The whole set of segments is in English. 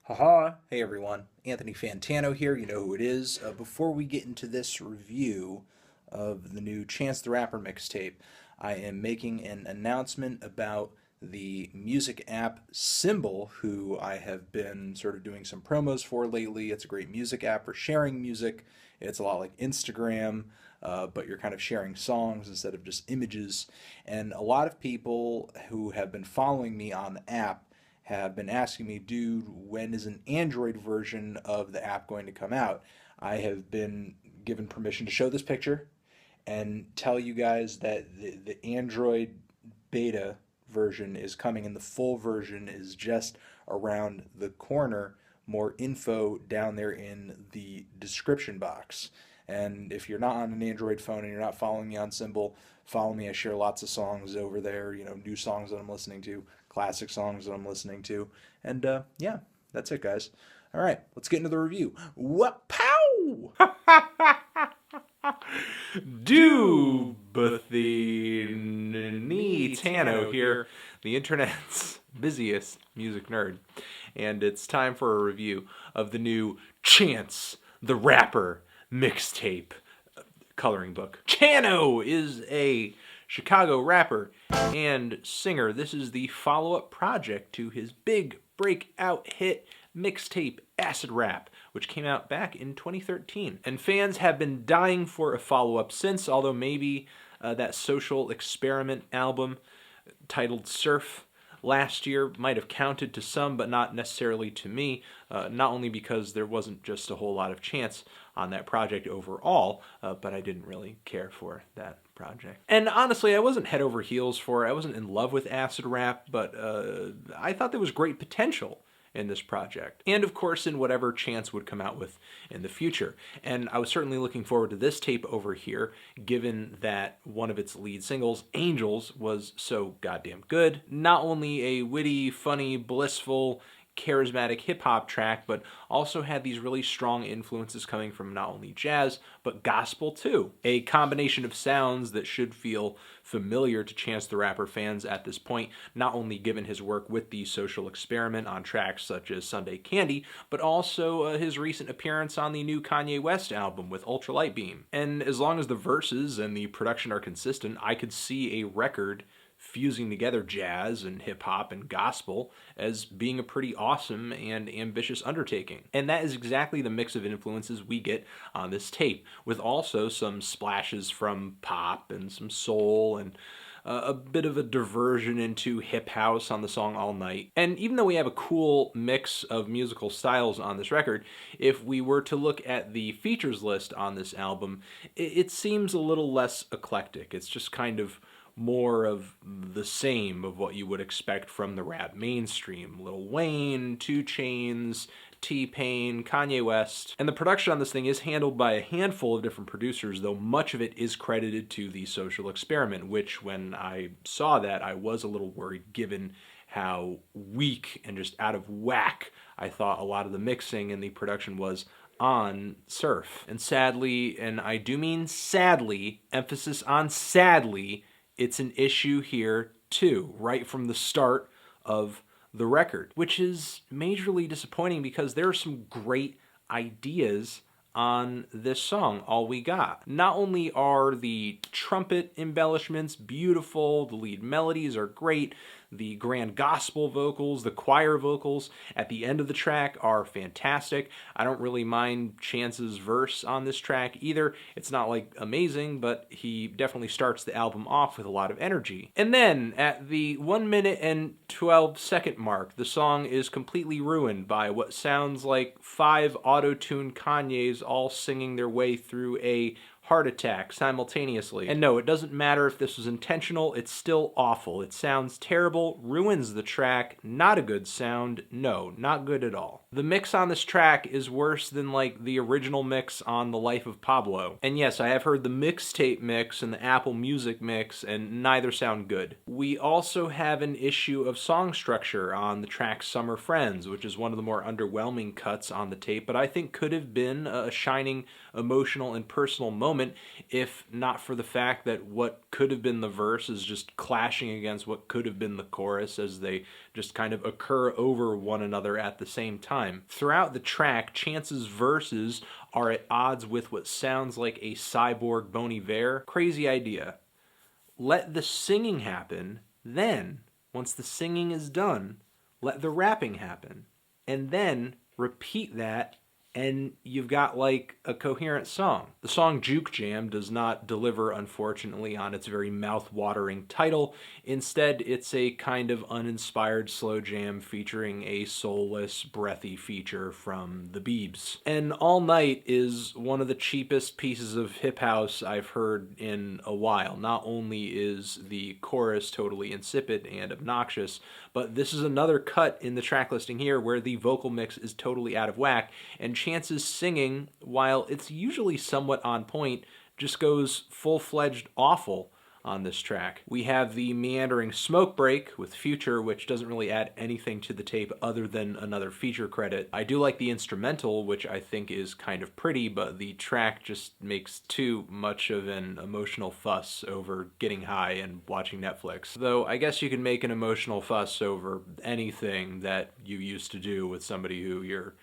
Haha, hey everyone, Anthony Fantano here, you know who it is. Before we get into this review of the new Chance the Rapper mixtape, I am making an announcement about the music app Symbol, who I have been sort of doing some promos for lately. It's a great music app for sharing music. It's a lot like Instagram, but you're kind of sharing songs instead of just images. And a lot of people who have been following me on the app have been asking me, dude, when is an Android version of the app going to come out? I have been given permission to show this picture and tell you guys that the Android beta version is coming and the full version is just around the corner. More info down there in the description box. And if you're not on an Android phone and you're not following me on Symbol, follow me. I share lots of songs over there, new songs that I'm listening to, classic songs that I'm listening to. And yeah, that's it, guys. All right, let's get into the review. What? Pow! Tano here, the internet's busiest music nerd. And it's time for a review of the new Chance the Rapper mixtape coloring book. Chano is a Chicago rapper and singer. This is the follow-up project to his big breakout hit mixtape Acid Rap, which came out back in 2013. And fans have been dying for a follow-up since, although maybe that Social Experiment album titled Surf last year might have counted to some, but not necessarily to me, not only because there wasn't just a whole lot of chance on that project overall, but I didn't really care for that project. And honestly, I wasn't head over heels for it. I wasn't in love with Acid Rap, but I thought there was great potential in this project. And of course, in whatever Chance would come out with in the future. And I was certainly looking forward to this tape over here, given that one of its lead singles, Angels, was so goddamn good. Not only a witty, funny, blissful, charismatic hip-hop track, but also had these really strong influences coming from not only jazz, but gospel too. A combination of sounds that should feel familiar to Chance the Rapper fans at this point, not only given his work with the Social Experiment on tracks such as Sunday Candy, but also his recent appearance on the new Kanye West album with Ultralight Beam. And as long as the verses and the production are consistent, I could see a record fusing together jazz and hip-hop and gospel as being a pretty awesome and ambitious undertaking. And that is exactly the mix of influences we get on this tape, with also some splashes from pop and some soul and a bit of a diversion into hip house on the song All Night. And even though we have a cool mix of musical styles on this record, if we were to look at the features list on this album, it seems a little less eclectic. It's just kind of more of the same of what you would expect from the rap mainstream. Lil Wayne, 2 Chainz, T-Pain, Kanye West. And the production on this thing is handled by a handful of different producers, though much of it is credited to the Social Experiment, which when I saw that, I was a little worried given how weak and just out of whack I thought a lot of the mixing and the production was on Surf. And sadly, and I do mean sadly, emphasis on sadly, it's an issue here too, right from the start of the record, which is majorly disappointing because there are some great ideas on this song, All We Got. Not only are the trumpet embellishments beautiful, the lead melodies are great, the grand gospel vocals, the choir vocals at the end of the track are fantastic. I don't really mind Chance's verse on this track either. It's not like amazing, but he definitely starts the album off with a lot of energy. And then at the 1 minute and 12 second mark, the song is completely ruined by what sounds like 5 auto-tuned Kanyes all singing their way through a heart attack simultaneously. And no, it doesn't matter if this was intentional, it's still awful. It sounds terrible, ruins the track, not a good sound, no, not good at all. The mix on this track is worse than like the original mix on The Life of Pablo. And yes, I have heard the mixtape mix and the Apple Music mix, and neither sound good. We also have an issue of song structure on the track Summer Friends, which is one of the more underwhelming cuts on the tape, but I think could have been a shining emotional and personal moment moment, if not for the fact that what could have been the verse is just clashing against what could have been the chorus as they just kind of occur over one another at the same time. Throughout the track, Chance's verses are at odds with what sounds like a cyborg Bon Iver. Crazy idea. Let the singing happen, then, once the singing is done, let the rapping happen. And then repeat that, and you've got like a coherent song. The song Juke Jam does not deliver, unfortunately, on its very mouth-watering title. Instead, it's a kind of uninspired slow jam featuring a soulless, breathy feature from the Beebs. And All Night is one of the cheapest pieces of hip house I've heard in a while. Not only is the chorus totally insipid and obnoxious, but this is another cut in the track listing here where the vocal mix is totally out of whack, and Chance's singing, while it's usually somewhat on point, just goes full-fledged awful on this track. We have the meandering smoke break with Future, which doesn't really add anything to the tape other than another feature credit. I do like the instrumental, which I think is kind of pretty, but the track just makes too much of an emotional fuss over getting high and watching Netflix. Though I guess you can make an emotional fuss over anything that you used to do with somebody who you're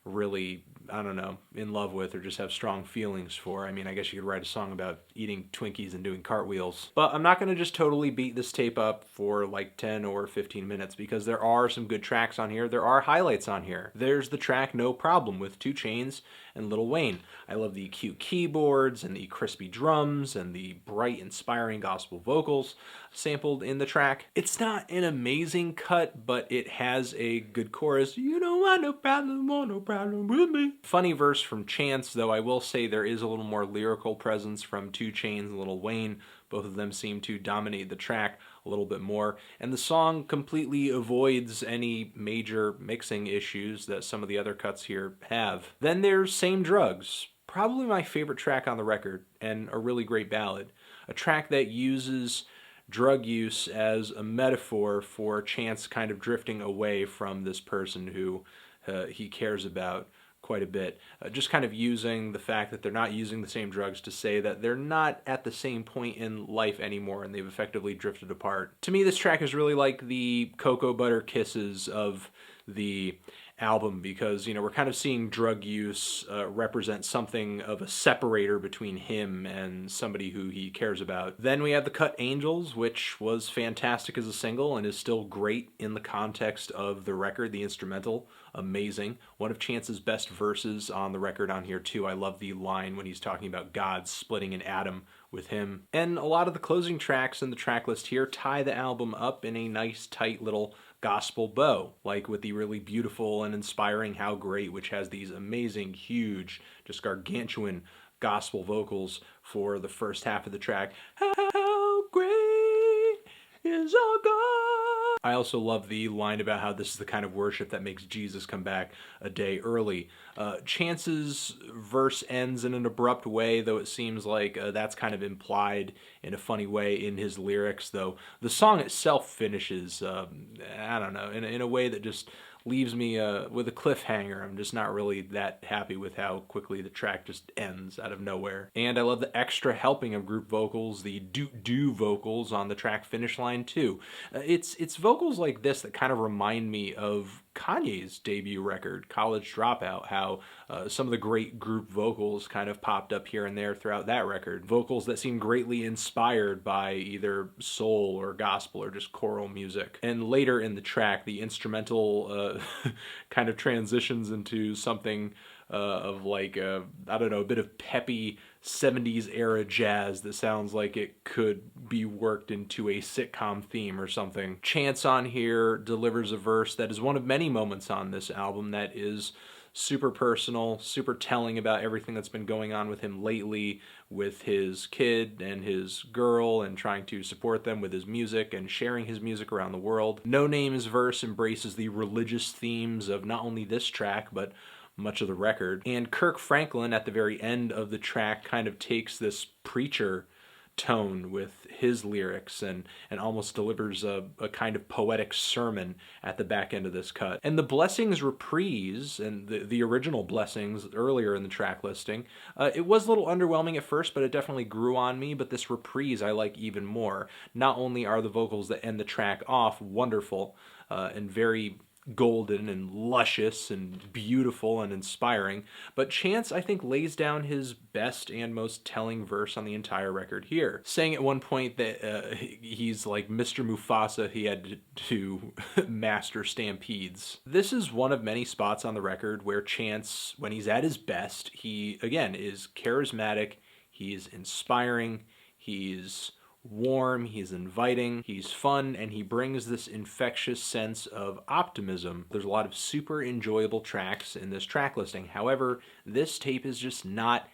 really, I don't know, in love with or just have strong feelings for. I mean, I guess you could write a song about eating Twinkies and doing cartwheels. But I'm not going to just totally beat this tape up for like 10 or 15 minutes because there are some good tracks on here. There are highlights on here. There's the track No Problem with 2 Chainz and Lil Wayne. I love the cute keyboards and the crispy drums and the bright, inspiring gospel vocals sampled in the track. It's not an amazing cut, but it has a good chorus. You don't want no problem with me. Funny verse from Chance, though I will say there is a little more lyrical presence from 2 Chainz and Lil Wayne. Both of them seem to dominate the track a little bit more, and the song completely avoids any major mixing issues that some of the other cuts here have. Then there's Same Drugs, probably my favorite track on the record, and a really great ballad. A track that uses drug use as a metaphor for Chance kind of drifting away from this person who he cares about quite a bit. Just kind of using the fact that they're not using the same drugs to say that they're not at the same point in life anymore and they've effectively drifted apart. To me, this track is really like the cocoa butter kisses of the album because, you know, we're kind of seeing drug use represent something of a separator between him and somebody who he cares about. Then we have the cut Angels, which was fantastic as a single and is still great in the context of the record. The instrumental, amazing. One of Chance's best verses on the record on here too. I love the line when he's talking about God splitting an atom with him. And a lot of the closing tracks in the track list here tie the album up in a nice tight little gospel bow, like with the really beautiful and inspiring How Great, which has these amazing, huge, just gargantuan gospel vocals for the first half of the track. How great is our God. I also love the line about how this is the kind of worship that makes Jesus come back a day early. Chance's verse ends in an abrupt way, though it seems like that's kind of implied in a funny way in his lyrics, though the song itself finishes, I don't know, in a way that just leaves me with a cliffhanger. I'm just not really that happy with how quickly the track just ends out of nowhere. And I love the extra helping of group vocals, the do vocals on the track Finish Line too. It's vocals like this that kind of remind me of Kanye's debut record, College Dropout, how some of the great group vocals kind of popped up here and there throughout that record. Vocals that seem greatly inspired by either soul or gospel or just choral music. And later in the track, the instrumental kind of transitions into something of like, I don't know, a bit of peppy 70s era jazz that sounds like it could be worked into a sitcom theme or something. Chance on here delivers a verse that is one of many moments on this album that is super personal, super telling about everything that's been going on with him lately, with his kid and his girl, and trying to support them with his music and sharing his music around the world. No Name's verse embraces the religious themes of not only this track, but much of the record. And Kirk Franklin at the very end of the track kind of takes this preacher tone with his lyrics and almost delivers a kind of poetic sermon at the back end of this cut. And the Blessings reprise and the original Blessings earlier in the track listing, it was a little underwhelming at first, but it definitely grew on me. But this reprise I like even more. Not only are the vocals that end the track off wonderful and very golden and luscious and beautiful and inspiring, but Chance, I think, lays down his best and most telling verse on the entire record here, saying at one point that he's like Mr. Mufasa, he had to master stampedes. This is one of many spots on the record where Chance, when he's at his best, he, again, is charismatic, he's inspiring, he's warm, he's inviting, he's fun, and he brings this infectious sense of optimism. There's a lot of super enjoyable tracks in this track listing. However, this tape is just not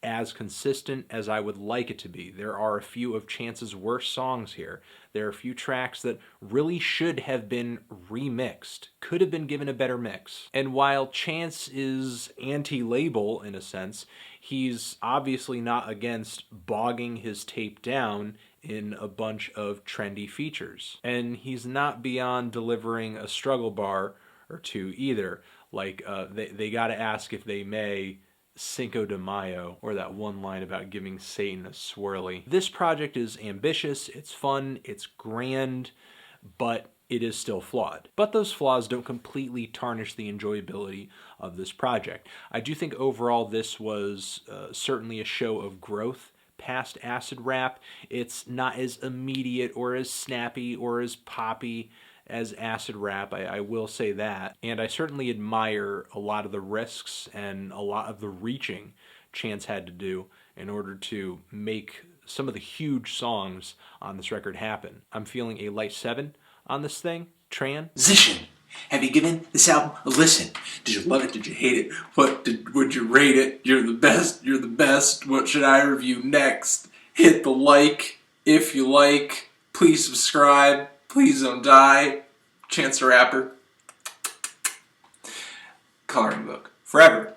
as consistent as I would like it to be. There are a few of Chance's worst songs here. There are a few tracks that really should have been remixed, could have been given a better mix. And while Chance is anti-label in a sense, he's obviously not against bogging his tape down in a bunch of trendy features. And he's not beyond delivering a struggle bar or two either. Like, they gotta ask if they may Cinco de Mayo, or that one line about giving Satan a swirly. This project is ambitious, it's fun, it's grand, but it is still flawed. But those flaws don't completely tarnish the enjoyability of this project. I do think overall this was certainly a show of growth past acid rap. It's not as immediate or as snappy or as poppy as acid rap, I will say that. And I certainly admire a lot of the risks and a lot of the reaching Chance had to do in order to make some of the huge songs on this record happen. I'm feeling a light 7 on this thing. Transition. Have you given this album a listen? Did you love it? Did you hate it? Would you rate it? You're the best. You're the best. What should I review next? Hit the like if you like. Please subscribe. Please don't die. Chance the Rapper. Coloring book. Forever.